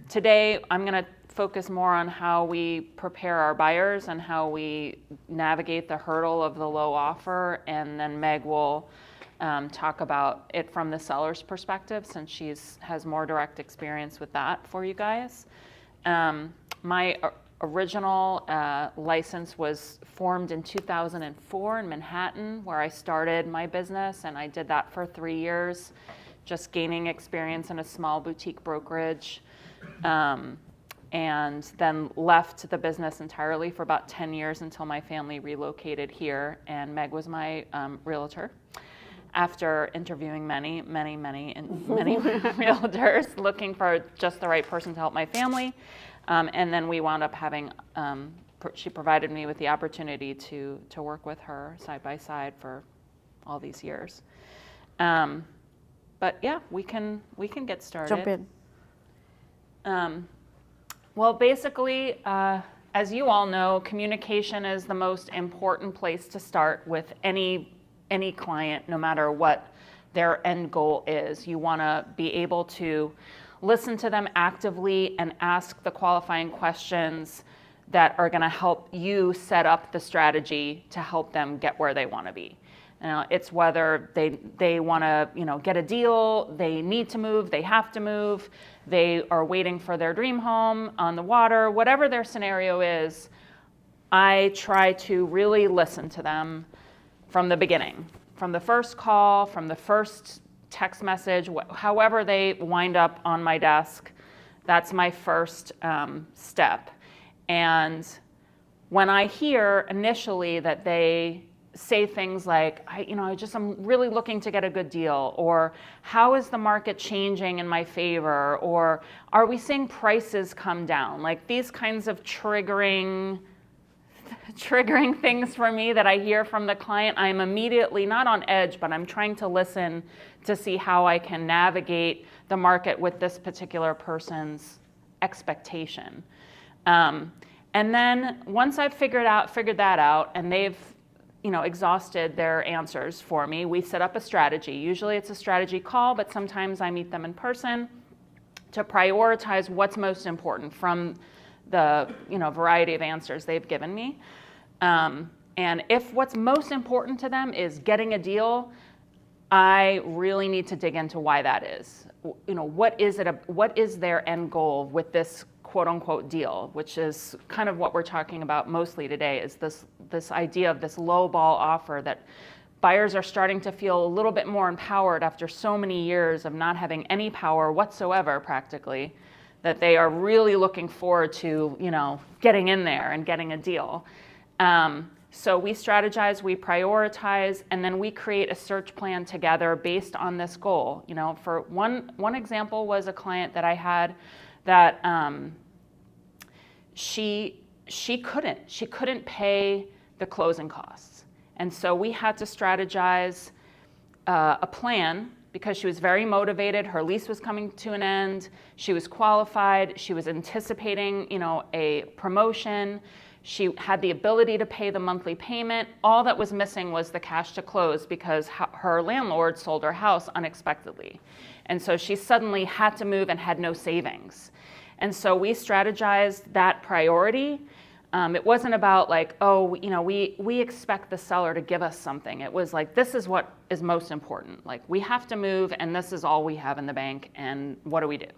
Today I'm going to focus more on how we prepare our buyers and how we navigate the hurdle of the low offer, and then Meg will talk about it from the seller's perspective, since has more direct experience with that for you guys. My original license was formed in 2004 in Manhattan, where I started my business, and I did that for 3 years, just gaining experience in a small boutique brokerage, and then left the business entirely for about 10 years until my family relocated here, and Meg was my realtor. After interviewing many realtors, looking for just the right person to help my family, and then we wound up having, she provided me with the opportunity to work with her side by side for all these years. But yeah, we can get started. Jump in. Well, basically, as you all know, communication is the most important place to start with any client, no matter what their end goal is. You want to be able to listen to them actively and ask the qualifying questions that are going to help you set up the strategy to help them get where they want to be. It's whether they want to, get a deal, they need to move, they have to move, they are waiting for their dream home on the water, whatever their scenario is. I try to really listen to them from the beginning, from the first call, from the first text message, however they wind up on my desk. That's my first step. And when I hear initially that they say things like, I'm really looking to get a good deal, or how is the market changing in my favor, or are we seeing prices come down? Like these kinds of triggering things for me that I hear from the client, I'm immediately not on edge, but I'm trying to listen to see how I can navigate the market with this particular person's expectation. And then once I've figured that out and they've exhausted their answers for me, we set up a strategy. Usually it's a strategy call, but sometimes I meet them in person to prioritize what's most important from the variety of answers they've given me. And if what's most important to them is getting a deal, I really need to dig into why that is. What is their end goal with this quote unquote deal, which is kind of what we're talking about mostly today, is this idea of this low ball offer that buyers are starting to feel a little bit more empowered after so many years of not having any power whatsoever practically, that they are really looking forward to, getting in there and getting a deal. So we strategize, we prioritize, and then we create a search plan together based on this goal. For one example was a client that I had that she couldn't pay the closing costs. And so we had to strategize a plan, because she was very motivated. Her lease was coming to an end. She was qualified. She was anticipating, a promotion. She had the ability to pay the monthly payment. All that was missing was the cash to close, because her landlord sold her house unexpectedly. And so she suddenly had to move and had no savings. And so we strategized that priority. It wasn't about like, we expect the seller to give us something. It was like, this is what is most important. Like, we have to move, and this is all we have in the bank, and what do we do?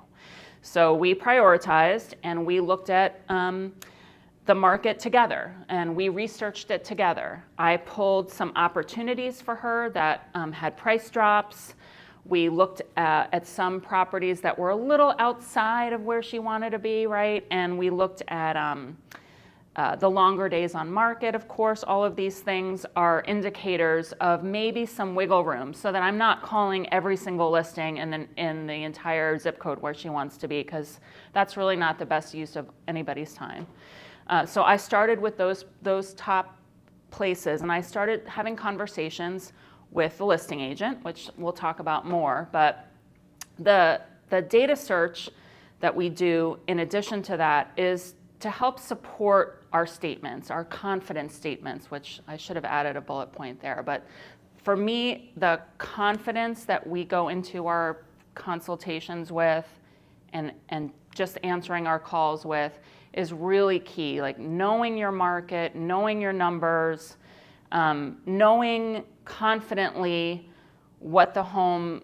So we prioritized, and we looked at the market together, and we researched it together. I pulled some opportunities for her that had price drops. We looked at some properties that were a little outside of where she wanted to be, right? And we looked at the longer days on market, of course. All of these things are indicators of maybe some wiggle room, so that I'm not calling every single listing in the entire zip code where she wants to be, because that's really not the best use of anybody's time. So I started with those top places, and I started having conversations with the listing agent, which we'll talk about more. But the data search that we do in addition to that is to help support our statements, our confidence statements, which I should have added a bullet point there. But for me, the confidence that we go into our consultations with and just answering our calls with is really key. Like knowing your market, knowing your numbers, knowing confidently what the home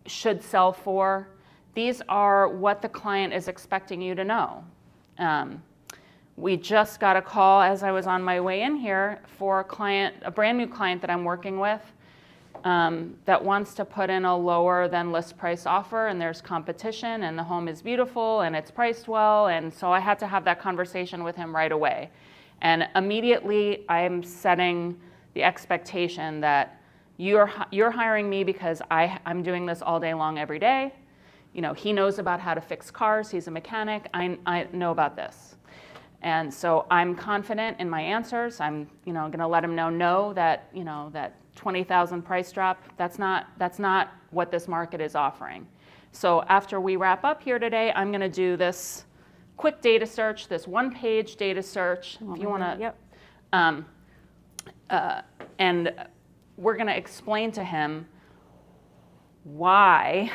should sell for. These are what the client is expecting you to know. We just got a call as I was on my way in here for a brand new client that I'm working with that wants to put in a lower than list price offer, and there's competition, and the home is beautiful and it's priced well, and so I had to have that conversation with him right away. And immediately I'm setting the expectation that you're hiring me because I'm doing this all day long every day. He knows about how to fix cars. He's a mechanic. I know about this. And so I'm confident in my answers. I'm, going to let him know that, that 20,000 price drop, that's not what this market is offering. So after we wrap up here today, I'm going to do this quick data search, this one-page data search. If you want to, Yep. And we're going to explain to him why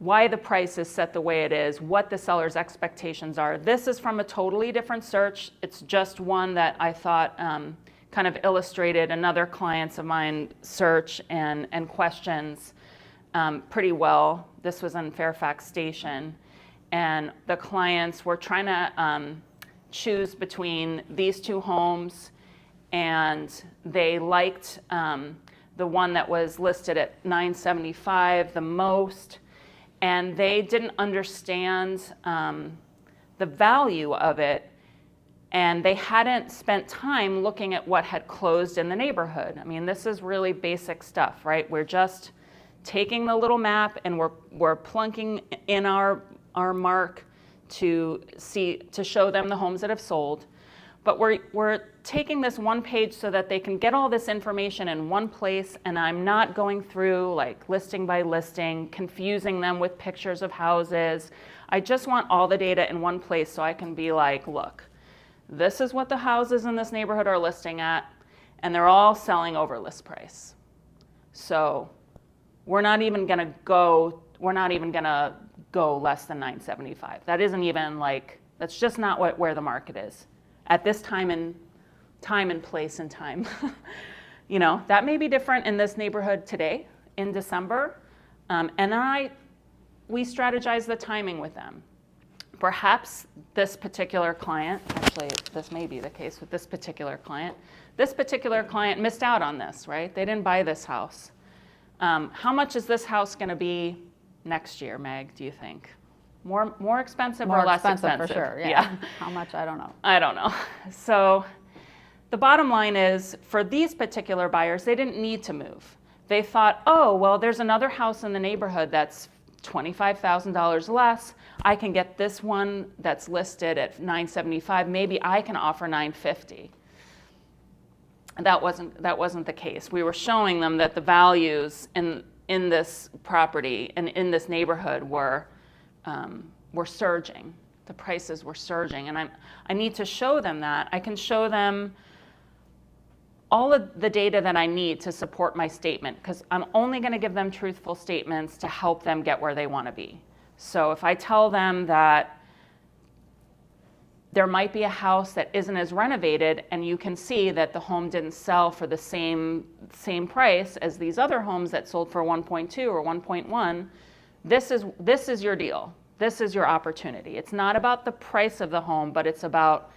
the price is set the way it is, what the seller's expectations are. This is from a totally different search. It's just one that I thought kind of illustrated another client's of mine search and questions pretty well. This was in Fairfax Station. And the clients were trying to choose between these two homes, and they liked the one that was listed at $975 the most, and they didn't understand the value of it, and they hadn't spent time looking at what had closed in the neighborhood. I mean, this is really basic stuff, right? We're just taking the little map and we're plunking in our mark to show them the homes that have sold. But we're taking this one page so that they can get all this information in one place, and I'm not going through like listing by listing, confusing them with pictures of houses. I just want all the data in one place so I can be like, look, this is what the houses in this neighborhood are listing at, and they're all selling over list price. So we're not even gonna go less than $975. That isn't even like, that's just not where the market is at this time and place and time. That may be different in this neighborhood today in December. And then we strategize the timing with them. Perhaps this particular client, actually this may be the case with this particular client missed out on this, right? They didn't buy this house. How much is this house gonna be next year, Meg, do you think? More expensive or less expensive? For sure, yeah. How much, I don't know. I don't know. So the bottom line is, for these particular buyers, they didn't need to move. They thought, oh, well, there's another house in the neighborhood that's $25,000 less. I can get this one that's listed at $975. Maybe I can offer $950. That wasn't the case. We were showing them that the values in this property and in this neighborhood were surging. The prices were surging, and I need to show them that. I can show them all of the data that I need to support my statement, because I'm only going to give them truthful statements to help them get where they want to be. So if I tell them that there might be a house that isn't as renovated, and you can see that the home didn't sell for the same price as these other homes that sold for 1.2 or 1.1, this is your deal. This is your opportunity. It's not about the price of the home, but it's about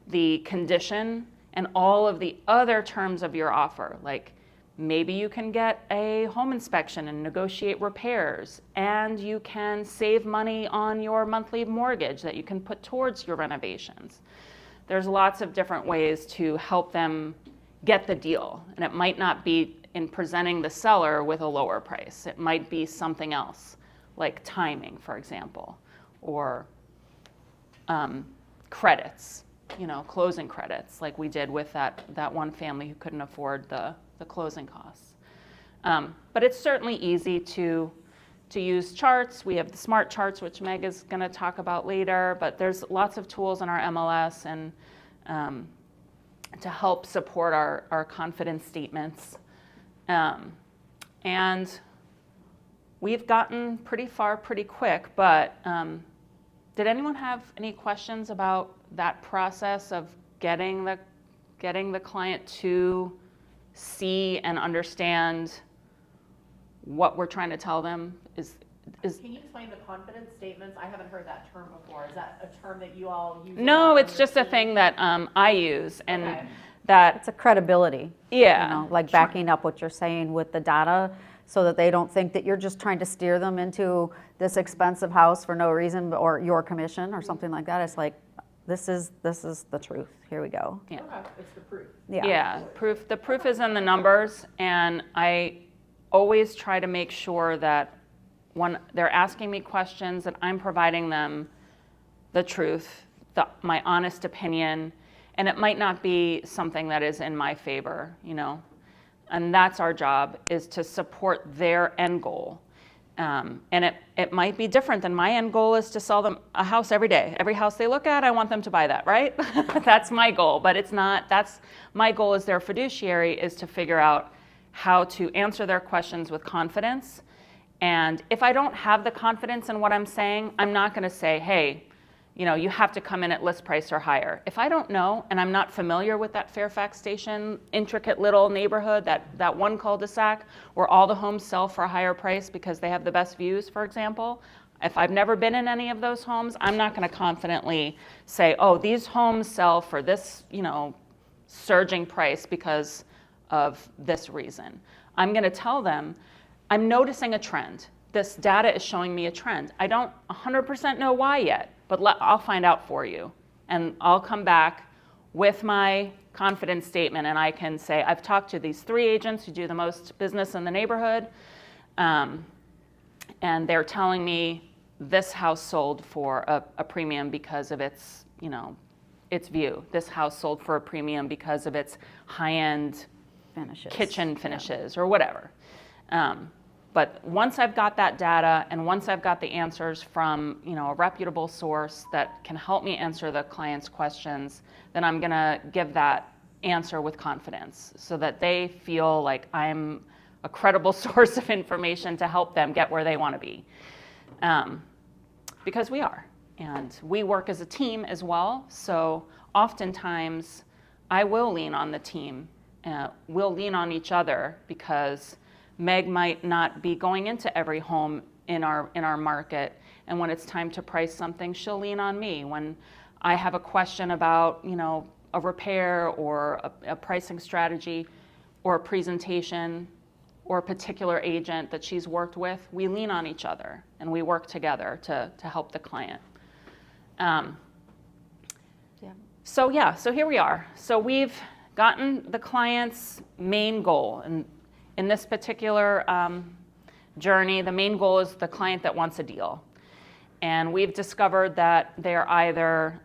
the condition and all of the other terms of your offer. Like maybe you can get a home inspection and negotiate repairs, and you can save money on your monthly mortgage that you can put towards your renovations. There's lots of different ways to help them get the deal, and it might not be in presenting the seller with a lower price. It might be something else, like timing, for example, or credits, closing credits, like we did with that one family who couldn't afford the closing costs. But it's certainly easy to use charts. We have the smart charts, which Meg is going to talk about later, but there's lots of tools in our MLS and to help support our confidence statements. And we've gotten pretty far pretty quick, but did anyone have any questions about that process of getting the client to see and understand what we're trying to tell them? Can you explain the confidence statements? I haven't heard that term before. Is that a term that you all use? No, it's just a thing that I use, and Okay. that It's a credibility. Yeah. You know, like backing up what you're saying with the data so that they don't think that you're just trying to steer them into this expensive house for no reason or your commission or something like that. It's like, this is the truth. Here we go. Yeah. Okay, it's the proof. Yeah. Proof. The proof is in the numbers, and I always try to make sure that when they're asking me questions, that I'm providing them the truth, my honest opinion, and it might not be something that is in my favor, you know. And that's our job, is to support their end goal. And it might be different than my end goal is to sell them a house every day. Every house they look at, I want them to buy that, right? That's my goal, but it's not. That's my goal as their fiduciary, is to figure out how to answer their questions with confidence. And if I don't have the confidence in what I'm saying, I'm not going to say, hey, you know, you have to come in at list price or higher. If I don't know and I'm not familiar with that Fairfax Station intricate little neighborhood, that one cul-de-sac where all the homes sell for a higher price because they have the best views, for example, if I've never been in any of those homes, I'm not going to confidently say, oh, these homes sell for this, you know, surging price because of this reason. I'm going to tell them, I'm noticing a trend. This data is showing me a trend. I don't 100% know why yet, but I'll find out for you. And I'll come back with my confidence statement, and I can say, I've talked to these 3 agents who do the most business in the neighborhood, and they're telling me this house sold for a premium because of its, you know, its view. This house sold for a premium because of its high-end kitchen finishes or whatever. But once I've got that data and once I've got the answers from, you know, a reputable source that can help me answer the client's questions, then I'm going to give that answer with confidence so that they feel like I'm a credible source of information to help them get where they want to be. Because we are. And we work as a team as well. So oftentimes I will lean on the team. We'll lean on each other because Meg might not be going into every home in our market, and when it's time to price something, she'll lean on me. When I have a question about, you know, a repair or a pricing strategy or a presentation or a particular agent that she's worked with, we lean on each other and we work together to help the client. So here we are. So we've gotten the client's main goal, and in this particular journey, the main goal is the client that wants a deal. And we've discovered that they're either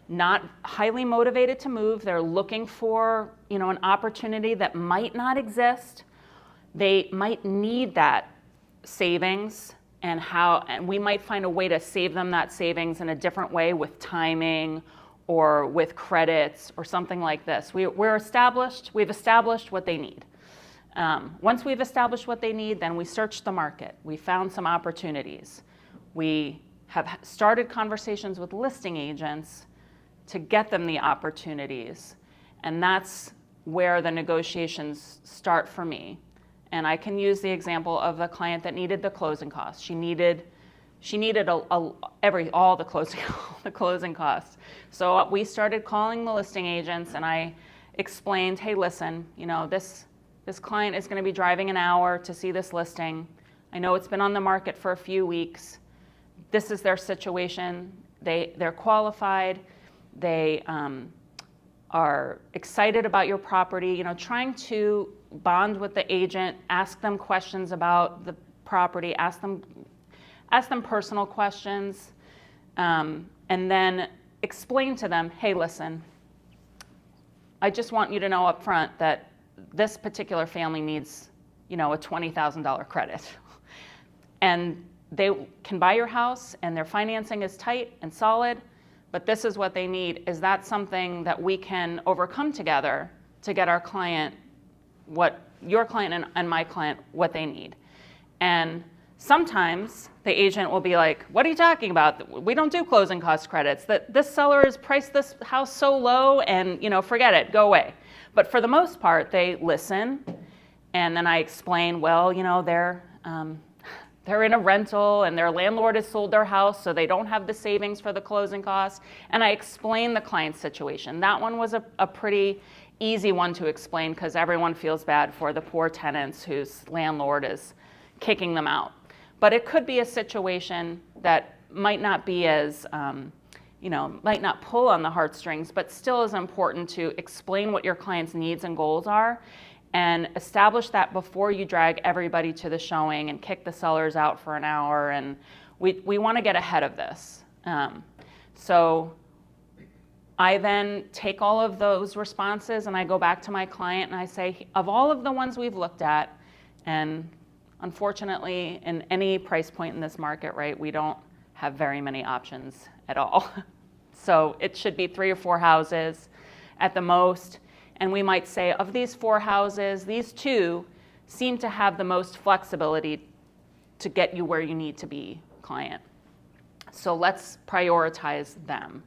not highly motivated to move, they're looking for, you know, an opportunity that might not exist. They might need that savings, and we might find a way to save them that savings in a different way with timing or with credits or something like this. We've established what they need. Once we've established what they need, then we search the market. We found some opportunities. We have started conversations with listing agents to get them the opportunities. And that's where the negotiations start for me. And I can use the example of the client that needed the closing costs. She needed all the closing costs. So we started calling the listing agents, and I explained, hey, listen, you know, this client is going to be driving an hour to see this listing. I know it's been on the market for a few weeks. This is their situation. They're qualified. They are excited about your property. You know, trying to bond with the agent, ask them questions about the property, ask them personal questions, and then explain to them, hey, listen, I just want you to know up front that this particular family needs, you know, a $20,000 credit. And they can buy your house and their financing is tight and solid, but this is what they need. Is that something that we can overcome together to get our client, your client and my client, what they need? And sometimes the agent will be like, what are you talking about? We don't do closing cost credits. This seller has priced this house so low and, forget it, go away. But for the most part, they listen. And then I explain, well, they're in a rental and their landlord has sold their house, so they don't have the savings for the closing costs. And I explain the client's situation. That one was a pretty easy one to explain because everyone feels bad for the poor tenants whose landlord is kicking them out. But it could be a situation that might not be as, might not pull on the heartstrings, but still is important to explain what your client's needs and goals are and establish that before you drag everybody to the showing and kick the sellers out for an hour. And we want to get ahead of this. So I then take all of those responses and I go back to my client and I say, of all of the ones we've looked at, and unfortunately in any price point in this market, right, we don't have very many options at all. So it should be 3 or 4 houses at the most. And we might say, of these 4 houses, these 2 seem to have the most flexibility to get you where you need to be, client. So let's prioritize them.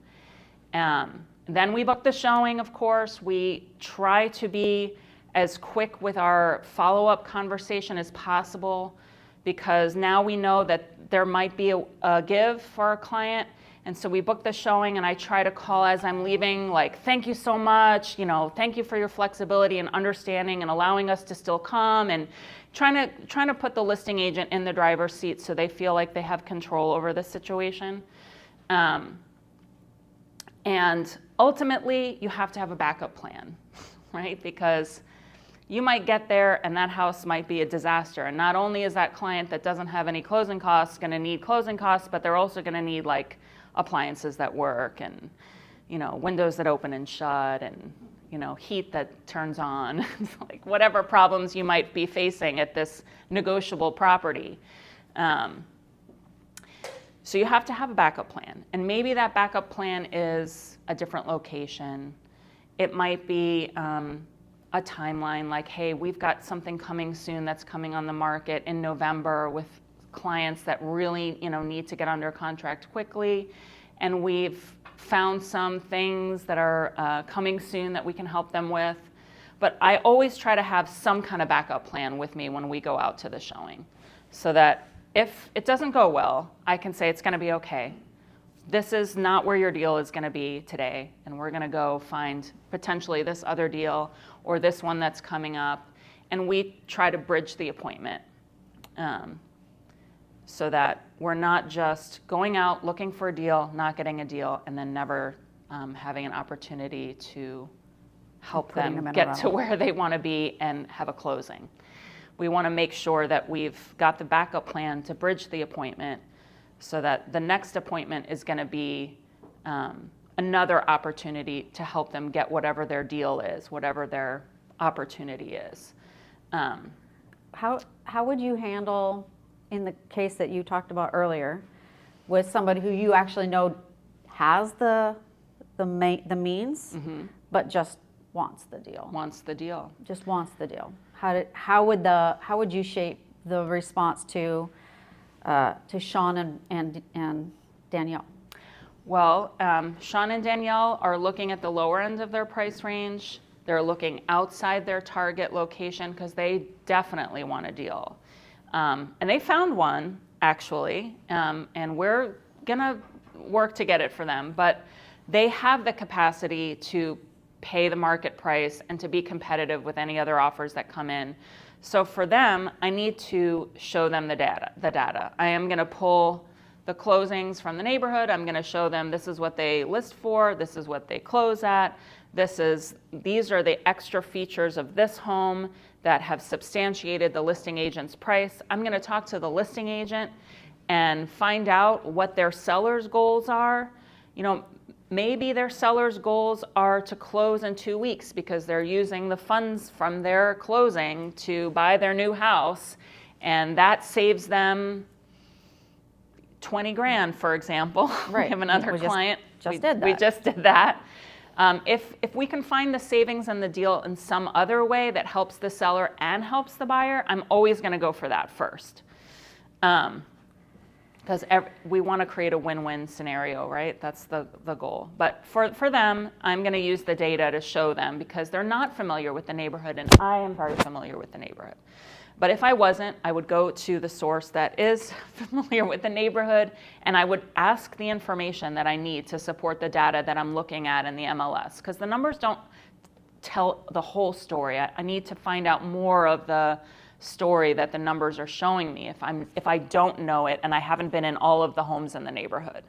Then we book the showing, of course. We try to be as quick with our follow-up conversation as possible because now we know that there might be a give for our client. And so we book the showing and I try to call as I'm leaving, like, thank you so much, thank you for your flexibility and understanding and allowing us to still come, and trying to put the listing agent in the driver's seat so they feel like they have control over the situation. And ultimately, you have to have a backup plan, right? Because you might get there and that house might be a disaster. And not only is that client that doesn't have any closing costs going to need closing costs, but they're also going to need like appliances that work and, windows that open and shut and, heat that turns on, like whatever problems you might be facing at this negotiable property. So you have to have a backup plan. And maybe that backup plan is a different location. It might be a timeline like, hey, we've got something coming soon that's coming on the market in November with clients that really, need to get under contract quickly. And we've found some things that are coming soon that we can help them with. But I always try to have some kind of backup plan with me when we go out to the showing so that if it doesn't go well, I can say it's going to be okay. This is not where your deal is going to be today, and we're going to go find potentially this other deal or this one that's coming up, and we try to bridge the appointment so that we're not just going out looking for a deal, not getting a deal, and then never having an opportunity to help them get to where they want to be and have a closing. We want to make sure that we've got the backup plan to bridge the appointment so that the next appointment is going to be another opportunity to help them get whatever their deal is, whatever their opportunity is. How would you handle, in the case that you talked about earlier, with somebody who you actually know has the means, but just wants the deal? Wants the deal. Just wants the deal. How would you shape the response to Sean and Danielle? Well, Sean and Danielle are looking at the lower end of their price range. They're looking outside their target location because they definitely want a deal. And they found one, actually, and we're going to work to get it for them. But they have the capacity to pay the market price and to be competitive with any other offers that come in. So for them, I need to show them the data. I am going to pull the closings from the neighborhood. I'm going to show them this is what they list for, this is what they close at, these are the extra features of this home that have substantiated the listing agent's price. I'm going to talk to the listing agent and find out what their seller's goals are. Maybe their seller's goals are to close in 2 weeks because they're using the funds from their closing to buy their new house, and that saves them $20,000, for example. Right. We have another client. We just did that. If we can find the savings in the deal in some other way that helps the seller and helps the buyer, I'm always going to go for that first. Because we want to create a win-win scenario, right? That's the goal. But for them, I'm going to use the data to show them because they're not familiar with the neighborhood, and I am very familiar with the neighborhood. But if I wasn't, I would go to the source that is familiar with the neighborhood, and I would ask the information that I need to support the data that I'm looking at in the MLS. Because the numbers don't tell the whole story. I need to find out more of the story that the numbers are showing me if I don't know it and I haven't been in all of the homes in the neighborhood.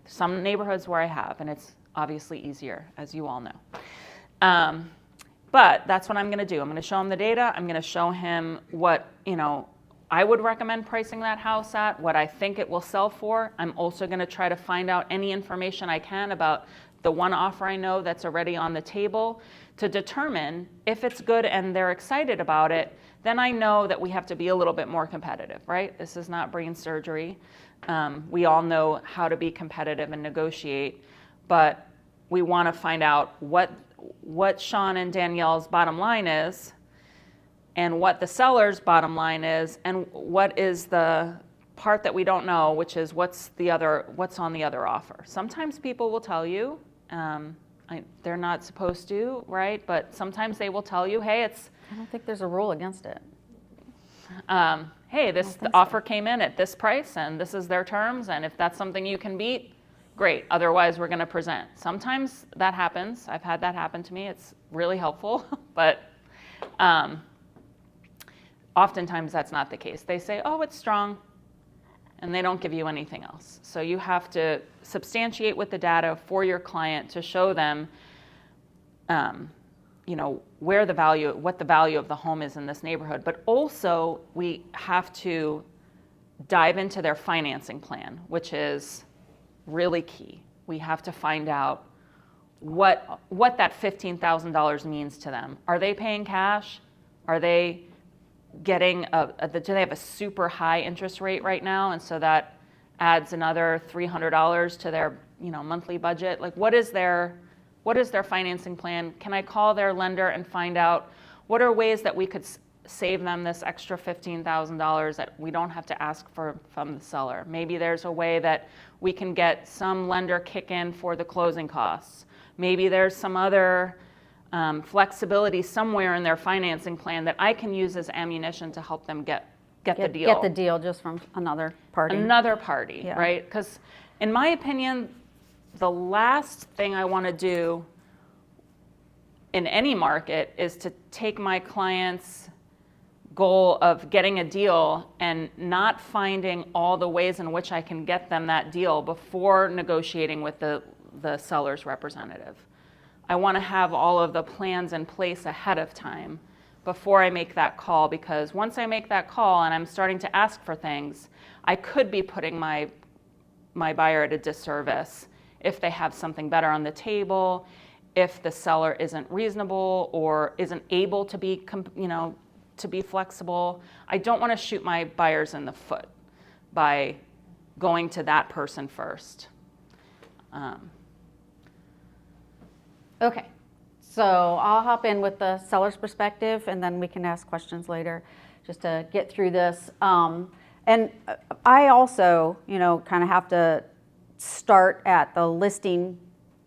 Some neighborhoods where I have, and it's obviously easier, as you all know. But that's what I'm going to do. I'm going to show him the data. I'm going to show him what, I would recommend pricing that house at, what I think it will sell for. I'm also going to try to find out any information I can about the one offer I know that's already on the table to determine if it's good and they're excited about it. Then I know that we have to be a little bit more competitive, right? This is not brain surgery. We all know how to be competitive and negotiate, but we want to find out what Sean and Danielle's bottom line is and what the seller's bottom line is and what is the part that we don't know, which is what's on the other offer. Sometimes people will tell you, they're not supposed to, right? But sometimes they will tell you, hey, I don't think there's a rule against it. Hey, the offer came in at this price and this is their terms, and if that's something you can beat, great. Otherwise, we're going to present. Sometimes that happens. I've had that happen to me. It's really helpful, but oftentimes that's not the case. They say, oh, it's strong, and they don't give you anything else. So you have to substantiate with the data for your client to show them what the value of the home is in this neighborhood. But also we have to dive into their financing plan, which is really key. We have to find out what that $15,000 means to them. Are they paying cash? Are they getting do they have a super high interest rate right now? And so that adds another $300 to their monthly budget. Like what is their financing plan? Can I call their lender and find out what are ways that we could save them this extra $15,000 that we don't have to ask from the seller? Maybe there's a way that we can get some lender kick in for the closing costs. Maybe there's some other flexibility somewhere in their financing plan that I can use as ammunition to help them get the deal. Get the deal just from another party. Yeah. Right? Because in my opinion, the last thing I want to do in any market is to take my client's goal of getting a deal and not finding all the ways in which I can get them that deal before negotiating with the seller's representative. I want to have all of the plans in place ahead of time before I make that call, because once I make that call and I'm starting to ask for things, I could be putting my buyer at a disservice if they have something better on the table, if the seller isn't reasonable or isn't able to be flexible. I don't want to shoot my buyers in the foot by going to that person first. Okay, so I'll hop in with the seller's perspective and then we can ask questions later just to get through this. And I also, kind of have to start at the listing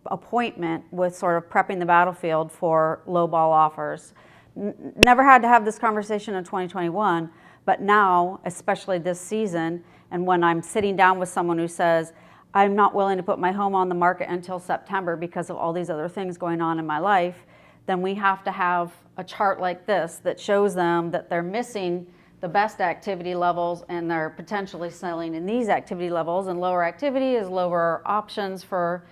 appointment with sort of prepping the battlefield for lowball offers. Never had to have this conversation in 2021, but now, especially this season, and when I'm sitting down with someone who says, I'm not willing to put my home on the market until September because of all these other things going on in my life, then we have to have a chart like this that shows them that they're missing the best activity levels and they're potentially selling in these activity levels, and lower activity is lower options for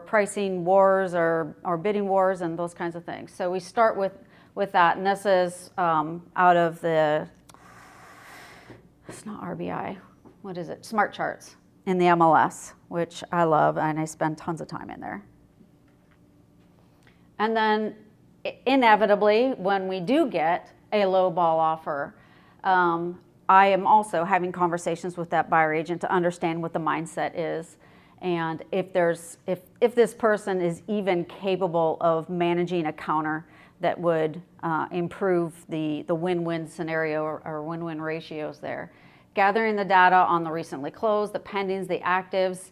pricing wars or bidding wars and those kinds of things. So we start with that, and this is out of it's not RBI, what is it? Smart Charts in the MLS, which I love, and I spend tons of time in there. And then inevitably, when we do get a low ball offer, I am also having conversations with that buyer agent to understand what the mindset is, and if this person is even capable of managing a counter that would improve the win-win scenario or win-win ratios there. gathering the data on the recently closed, the pendings, the actives,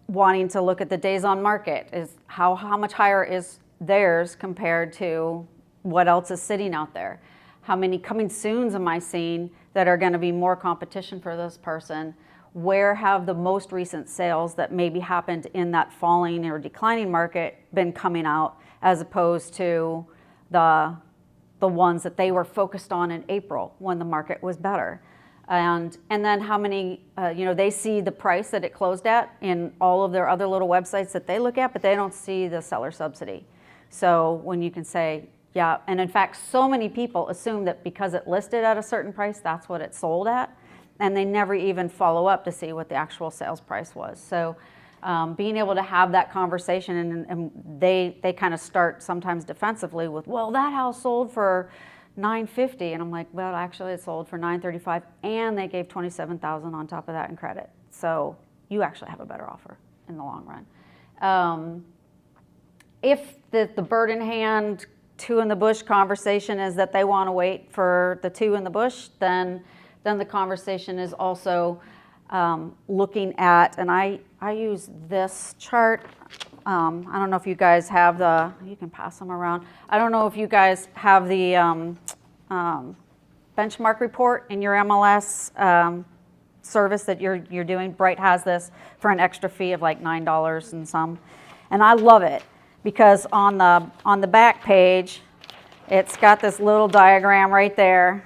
wanting to look at the days on market, is how much higher is theirs compared to what else is sitting out there. How many coming soons am I seeing that are going to be more competition for this person? Where have the most recent sales that maybe happened in that falling or declining market been coming out, as opposed to the ones that they were focused on in April when the market was better? And then how many, they see the price that it closed at in all of their other little websites that they look at, but they don't see the seller subsidy. So when you can say, yeah, and in fact, so many people assume that because it listed at a certain price, that's what it sold at, and they never even follow up to see what the actual sales price was. So being able to have that conversation, and they kind of start sometimes defensively with, well, that house sold for $950, and I'm like, well, actually it sold for $935, and they gave $27,000 on top of that in credit. So you actually have a better offer in the long run. If the bird in hand, two in the bush conversation is that they want to wait for the two in the bush, then the conversation is also looking at, and I use this chart. I don't know if you guys have you can pass them around. I don't know if you guys have the benchmark report in your MLS service that you're doing. Bright has this for an extra fee of like $9 and some. And I love it because on the back page, it's got this little diagram right there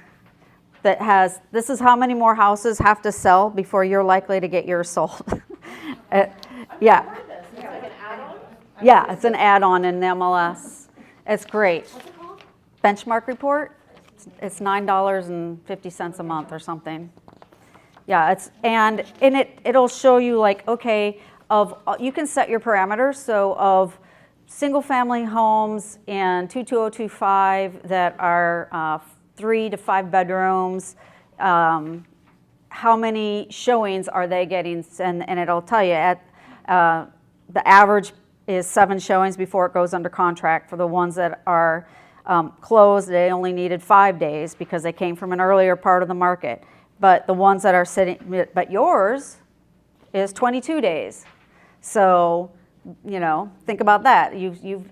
that has, this is how many more houses have to sell before you're likely to get yours sold. Yeah. It's like an add-on? Yeah, it's an add-on in the MLS. It's great. What's it called? Benchmark report. It's $9.50 a month or something. Yeah, and it'll show you like, okay, you can set your parameters. So of single-family homes in 22025 that are 3 to 5 bedrooms, how many showings are they getting? And it'll tell you at the average is 7 showings before it goes under contract. For the ones that are closed, they only needed 5 days because they came from an earlier part of the market. But the ones that are sitting, but yours is 22 days. So, think about that.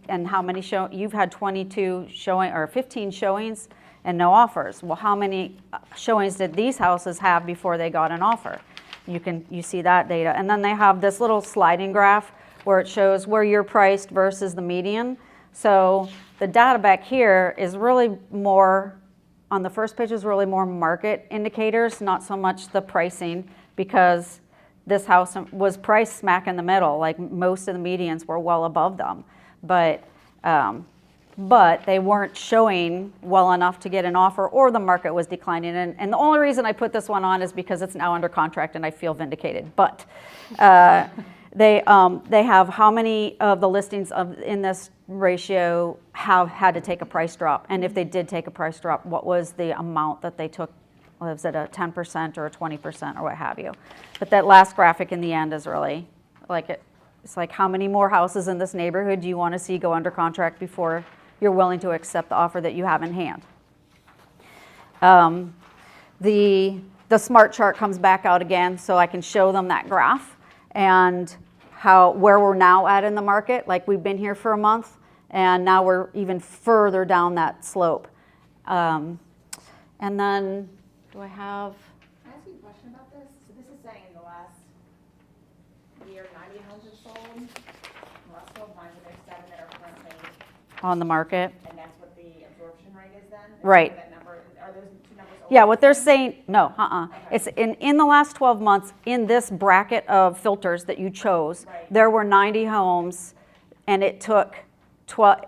And how many you've had 22 showing or 15 showings and no offers. Well, how many showings did these houses have before they got an offer? You see that data. And then they have this little sliding graph where it shows where you're priced versus the median. So the data back here is really more, on the first page is really more market indicators, not so much the pricing, because this house was priced smack in the middle. Like most of the medians were well above them. But they weren't showing well enough to get an offer, or the market was declining. And the only reason I put this one on is because it's now under contract and I feel vindicated. But they have how many of the listings in this ratio have had to take a price drop, and if they did take a price drop, what was the amount that they took? Was it a 10% or a 20% or what have you? But that last graphic in the end is really like it's like, how many more houses in this neighborhood do you want to see go under contract before you're willing to accept the offer that you have in hand? The smart chart comes back out again, so I can show them that graph and where we're now at in the market. Like we've been here for a month, and now we're even further down that slope. And then, do I have? Can I ask you a question about this? So this is saying in the last year, 90 homes are sold. In the last 12 months, there's 7 that are currently, On the market. and that's what the absorption rate is then? Right. That number, are those 2 numbers? Yeah, always what the they're same? saying, no, It's in the last 12 months, in this bracket of filters that you chose, Right. there were 90 homes, and it took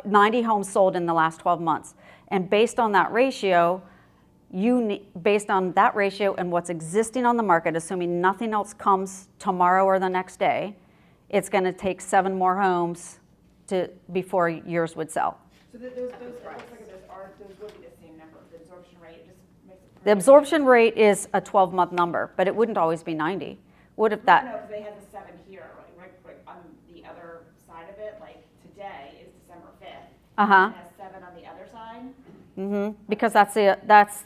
90 homes sold in the last 12 months. And based on that ratio, based on that ratio and what's existing on the market, assuming nothing else comes tomorrow or the next day, it's going to take 7 more homes before yours would sell. So those, it looks like those would be the same number. The absorption rate just makes it. The absorption rate is a 12-month number, but it wouldn't always be 90. Would if that? No, because they had the 7 here, like on the other side of it, like today is December 5th. Uh-huh. It has 7 on the other side. Because that's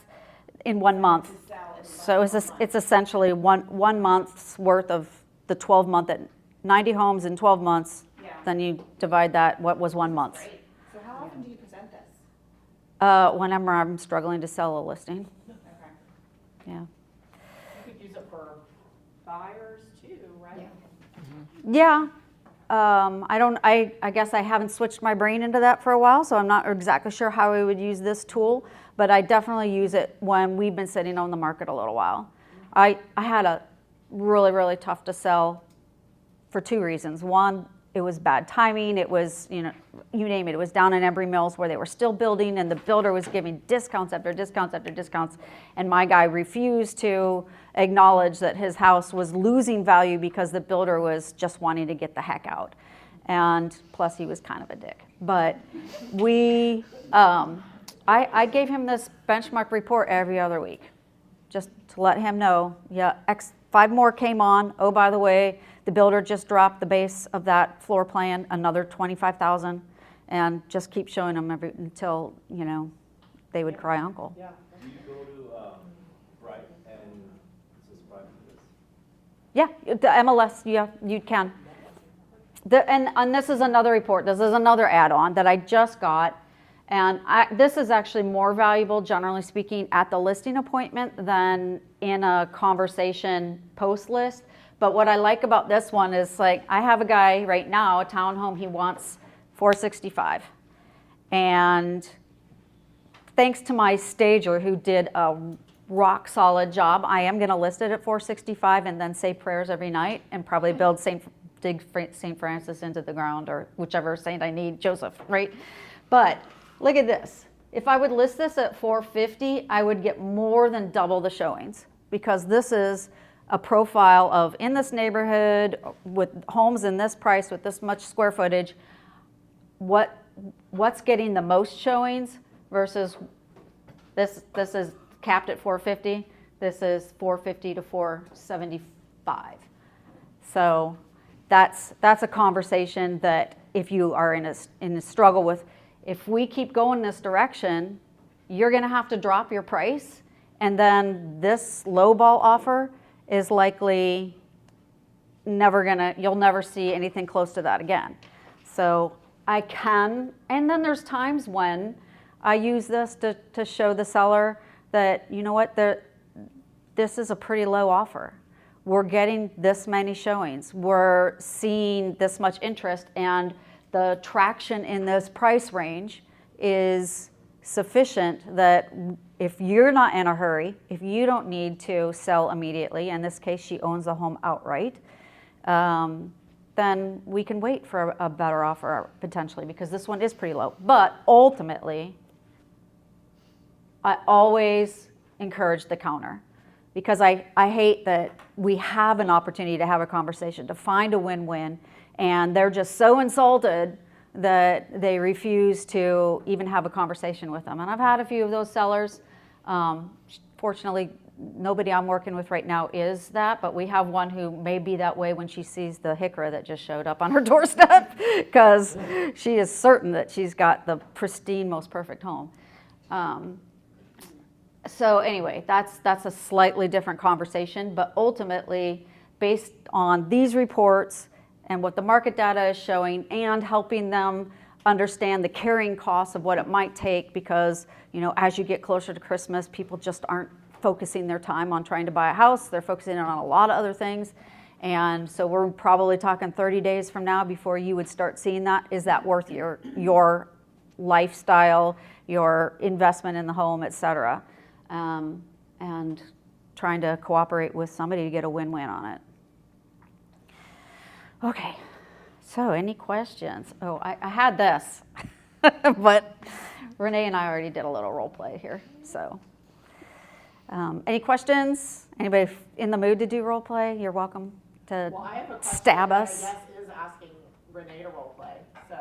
in 1 month. To sell So it's essentially one month's worth of the 12 month at 90 homes in 12 months. Yeah. Then you divide that, what was 1 month? Great. So how often do you present this? Whenever I'm struggling to sell a listing. Okay. Yeah. You could use it for buyers too, right? Yeah. I guess I haven't switched my brain into that for a while, so I'm not exactly sure how I would use this tool, but I definitely use it when we've been sitting on the market a little while. I had a really, really tough to sell for 2 reasons. One, it was bad timing. It was, you name it. It was down in Embry Mills where they were still building and the builder was giving discounts after discounts after discounts. And my guy refused to acknowledge that his house was losing value because the builder was just wanting to get the heck out. And plus he was kind of a dick. But I gave him this benchmark report every other week just to let him know, 5 more came on. Oh, by the way, the builder just dropped the base of that floor plan, another $25,000, and just keep showing them until, they would cry uncle. Yeah. Do you go to Bright and subscribe to this? Yeah, the MLS, yeah, you can. And this is another report. This is another add-on that I just got. And this is actually more valuable, generally speaking, at the listing appointment than in a conversation post list. But what I like about this one is, like, I have a guy right now, a townhome, he wants $465. And thanks to my stager who did a rock solid job, I am going to list it at $465 and then say prayers every night and probably dig St. Francis into the ground, or whichever saint I need, Joseph, right? But look at this. If I would list this at $450, I would get more than double the showings, because this is a profile of, in this neighborhood with homes in this price with this much square footage, what's getting the most showings versus this is capped at $450. This is $450 to $475. So that's a conversation that if you are in a struggle with, if we keep going this direction, you're going to have to drop your price, and then this lowball offer is likely you'll never see anything close to that again. So I can, and then there's times when I use this to show the seller that, you know what, this is a pretty low offer. We're getting this many showings. We're seeing this much interest, and the traction in this price range is sufficient that if you're not in a hurry, if you don't need to sell immediately, in this case she owns the home outright, then we can wait for a better offer potentially, because this one is pretty low. But ultimately, I always encourage the counter, because I hate that we have an opportunity to have a conversation, to find a win-win, and they're just so insulted that they refuse to even have a conversation with them. And I've had a few of those sellers. Fortunately, nobody I'm working with right now is that, but we have one who may be that way when she sees the hicra that just showed up on her doorstep, because she is certain that she's got the pristine, most perfect home. So anyway, that's a slightly different conversation, but ultimately, based on these reports and what the market data is showing, and helping them understand the carrying costs of what it might take, because, as you get closer to Christmas, people just aren't focusing their time on trying to buy a house. They're focusing on a lot of other things. And so we're probably talking 30 days from now before you would start seeing that. Is that worth your lifestyle, your investment in the home, et cetera? And trying to cooperate with somebody to get a win-win on it. Okay, so any questions? Oh, I had this, but Renee and I already did a little role play here. So any questions? Anybody in the mood to do role play? You're welcome to Well, I have a question stab that us. I guess is asking Renee to role play. So,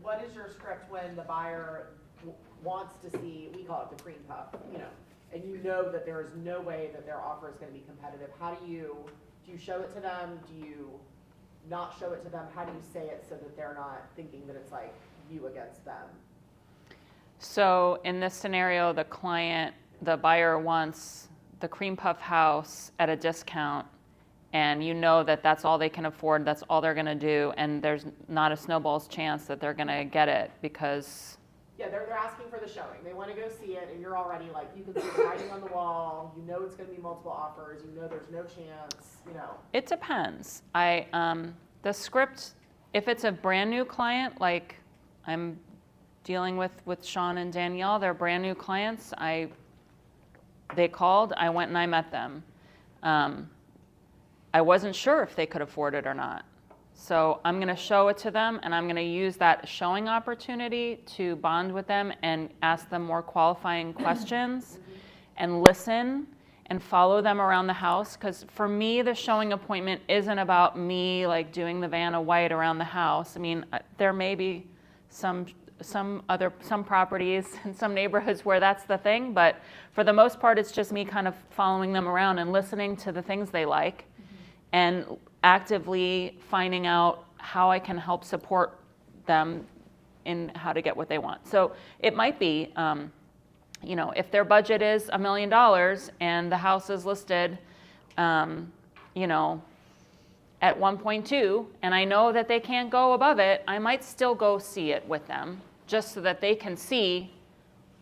what is your script when the buyer wants to see, we call it the cream puff, and you know that there is no way that their offer is going to be competitive? How do you show it to them? Do you not show it to them? How do you say it so that they're not thinking that it's like you against them? So in this scenario, the buyer wants the cream puff house at a discount, and you know that that's all they can afford, that's all they're going to do, and there's not a snowball's chance that they're going to get it because... Yeah, they're asking for the showing. They want to go see it, and you're already like, you can see the writing on the wall. You know it's going to be multiple offers. You know there's no chance, you know. It depends. The script, if it's a brand new client, like I'm dealing with Sean and Danielle, they're brand new clients. They called, I went and I met them. I wasn't sure if they could afford it or not. So I'm going to show it to them, and I'm going to use that showing opportunity to bond with them and ask them more qualifying questions and listen and follow them around the house. Because for me, the showing appointment isn't about me like doing the Vanna White around the house. I mean, there may be some properties in some neighborhoods where that's the thing, but for the most part, it's just me kind of following them around and listening to the things they like and actively finding out how I can help support them in how to get what they want. So it might be, if their budget is $1 million and the house is listed, at 1.2, and I know that they can't go above it, I might still go see it with them, just so that they can see,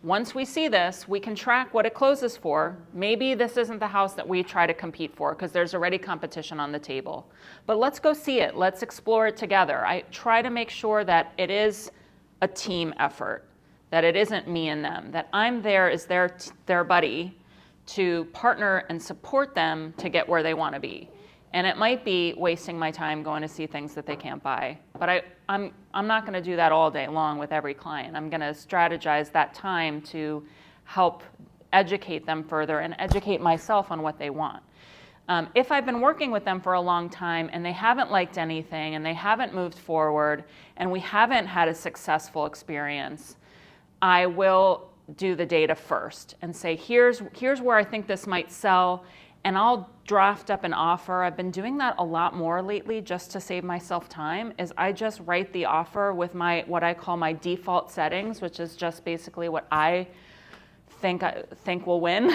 once we see this, we can track what it closes for. Maybe this isn't the house that we try to compete for because there's already competition on the table. But let's go see it. Let's explore it together. I try to make sure that it is a team effort, that it isn't me and them, that I'm there as their buddy to partner and support them to get where they want to be. And it might be wasting my time going to see things that they can't buy. But I'm not going to do that all day long with every client. I'm going to strategize that time to help educate them further and educate myself on what they want. If I've been working with them for a long time and they haven't liked anything and they haven't moved forward and we haven't had a successful experience, I will do the data first and say, here's where I think this might sell. And I'll draft up an offer. I've been doing that a lot more lately just to save myself time, is I just write the offer with what I call my default settings, which is just basically what I think will win.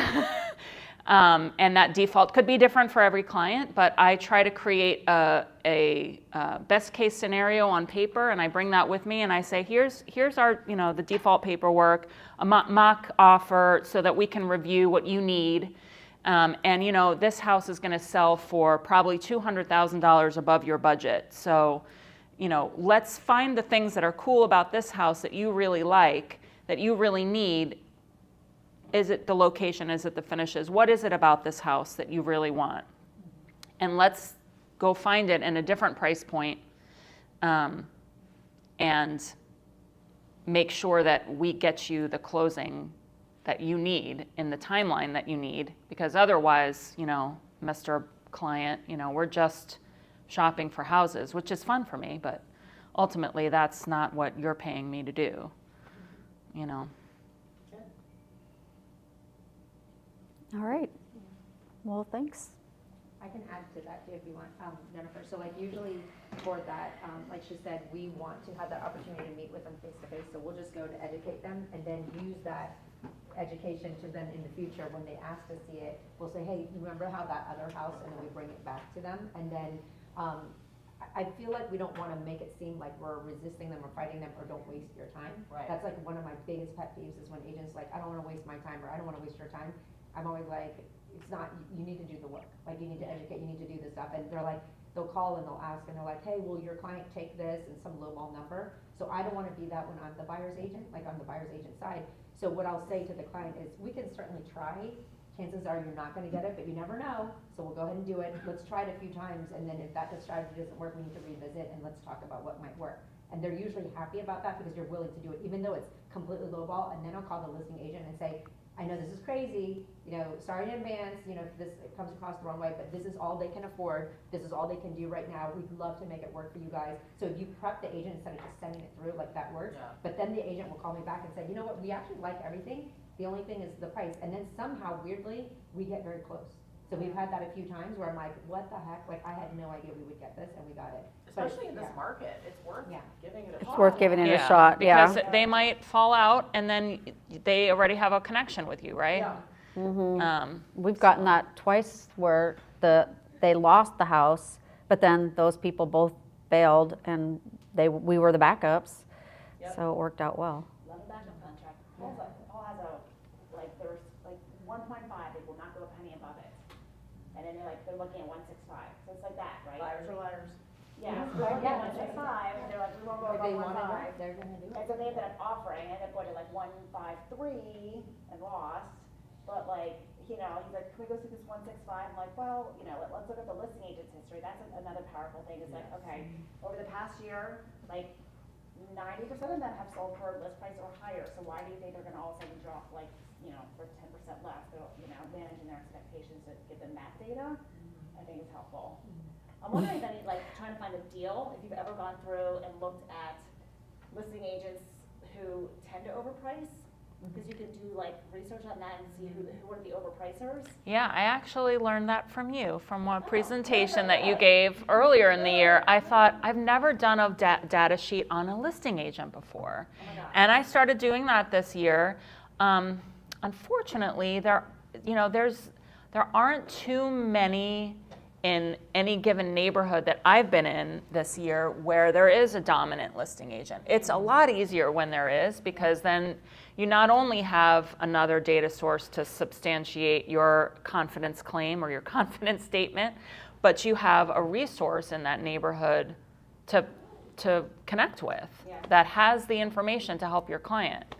And that default could be different for every client, but I try to create a best case scenario on paper, and I bring that with me and I say, here's our, the default paperwork, a mock offer so that we can review what you need. And this house is going to sell for probably $200,000 above your budget. So, let's find the things that are cool about this house that you really like, that you really need. Is it the location? Is it the finishes? What is it about this house that you really want? And let's go find it in a different price point, and make sure that we get you the closing that you need in the timeline that you need, because otherwise, Mr. Client, we're just shopping for houses, which is fun for me, but ultimately that's not what you're paying me to do, All right. Well, thanks. I can add to that too if you want, Jennifer. So like usually for that, like she said, we want to have that opportunity to meet with them face to face. So we'll just go to educate them and then use that education to them in the future when they ask to see it. We'll say, hey, remember how that other house, and then we bring it back to them. And then I feel like we don't want to make it seem like we're resisting them or fighting them or don't waste your time. Right. That's like one of my biggest pet peeves is when agents like, I don't want to waste my time or I don't want to waste your time. I'm always like, it's not, you need to do the work. Like you need to educate, you need to do this stuff. And they're like, they'll call and they'll ask and they're like, hey, will your client take this and some lowball number? So I don't want to be that when I'm the buyer's agent, like on the buyer's agent side. So what I'll say to the client is, we can certainly try. Chances are you're not going to get it, but you never know. So we'll go ahead and do it. Let's try it a few times. And then if that strategy doesn't work, we need to revisit and let's talk about what might work. And they're usually happy about that because you're willing to do it, even though it's completely lowball. And then I'll call the listing agent and say, I know this is crazy, sorry in advance, if this comes across the wrong way, but this is all they can afford. This is all they can do right now. We'd love to make it work for you guys. So if you prep the agent instead of just sending it through, like that works. Yeah. But then the agent will call me back and say, you know what, we actually like everything. The only thing is the price. And then somehow, weirdly, we get very close. So we've had that a few times where I'm like, what the heck? Like, I had no idea we would get this, and we got it. Especially in this market, it's worth giving it a shot. It's worth giving it a shot, because they might fall out and then they already have a connection with you, right? Yeah. We've gotten that twice where they lost the house, but then those people both bailed and we were the backups. Yep. So it worked out well. Love a backup contract. Paul has a, like, there's like 1.5, they will not go a penny above it. And then they're looking at 165, so it's like that, right? Liars are liars. Yeah, so they're looking at 165, and they're like, we won't go If they above want 1.5. it, they're gonna do And it. so they ended up offering, and they put it like 153 and lost, but like, you know, he's like, can we go see this 165? I'm like, well, you know, let's look at the listing agent's history, that's another powerful thing, is like, okay, over the past year, like, 90% of them have sold for list price or higher, so why do you think they're gonna all of a sudden drop like, you know, for 10% less? They're, you know, managing their expectations to give them that data, I think is helpful. I'm wondering if any, like, trying to find a deal, if you've ever gone through and looked at listing agents who tend to overprice, because you can do like research on that and see who are the overpricers. Yeah, I actually learned that from you, from a presentation that you gave earlier in the year. I thought, I've never done a data sheet on a listing agent before. Oh my gosh. And I started doing that this year. Unfortunately, there aren't too many in any given neighborhood that I've been in this year where there is a dominant listing agent. It's a lot easier when there is, because then you not only have another data source to substantiate your confidence claim or your confidence statement, but you have a resource in that neighborhood to connect with Yeah. that has the information to help your client.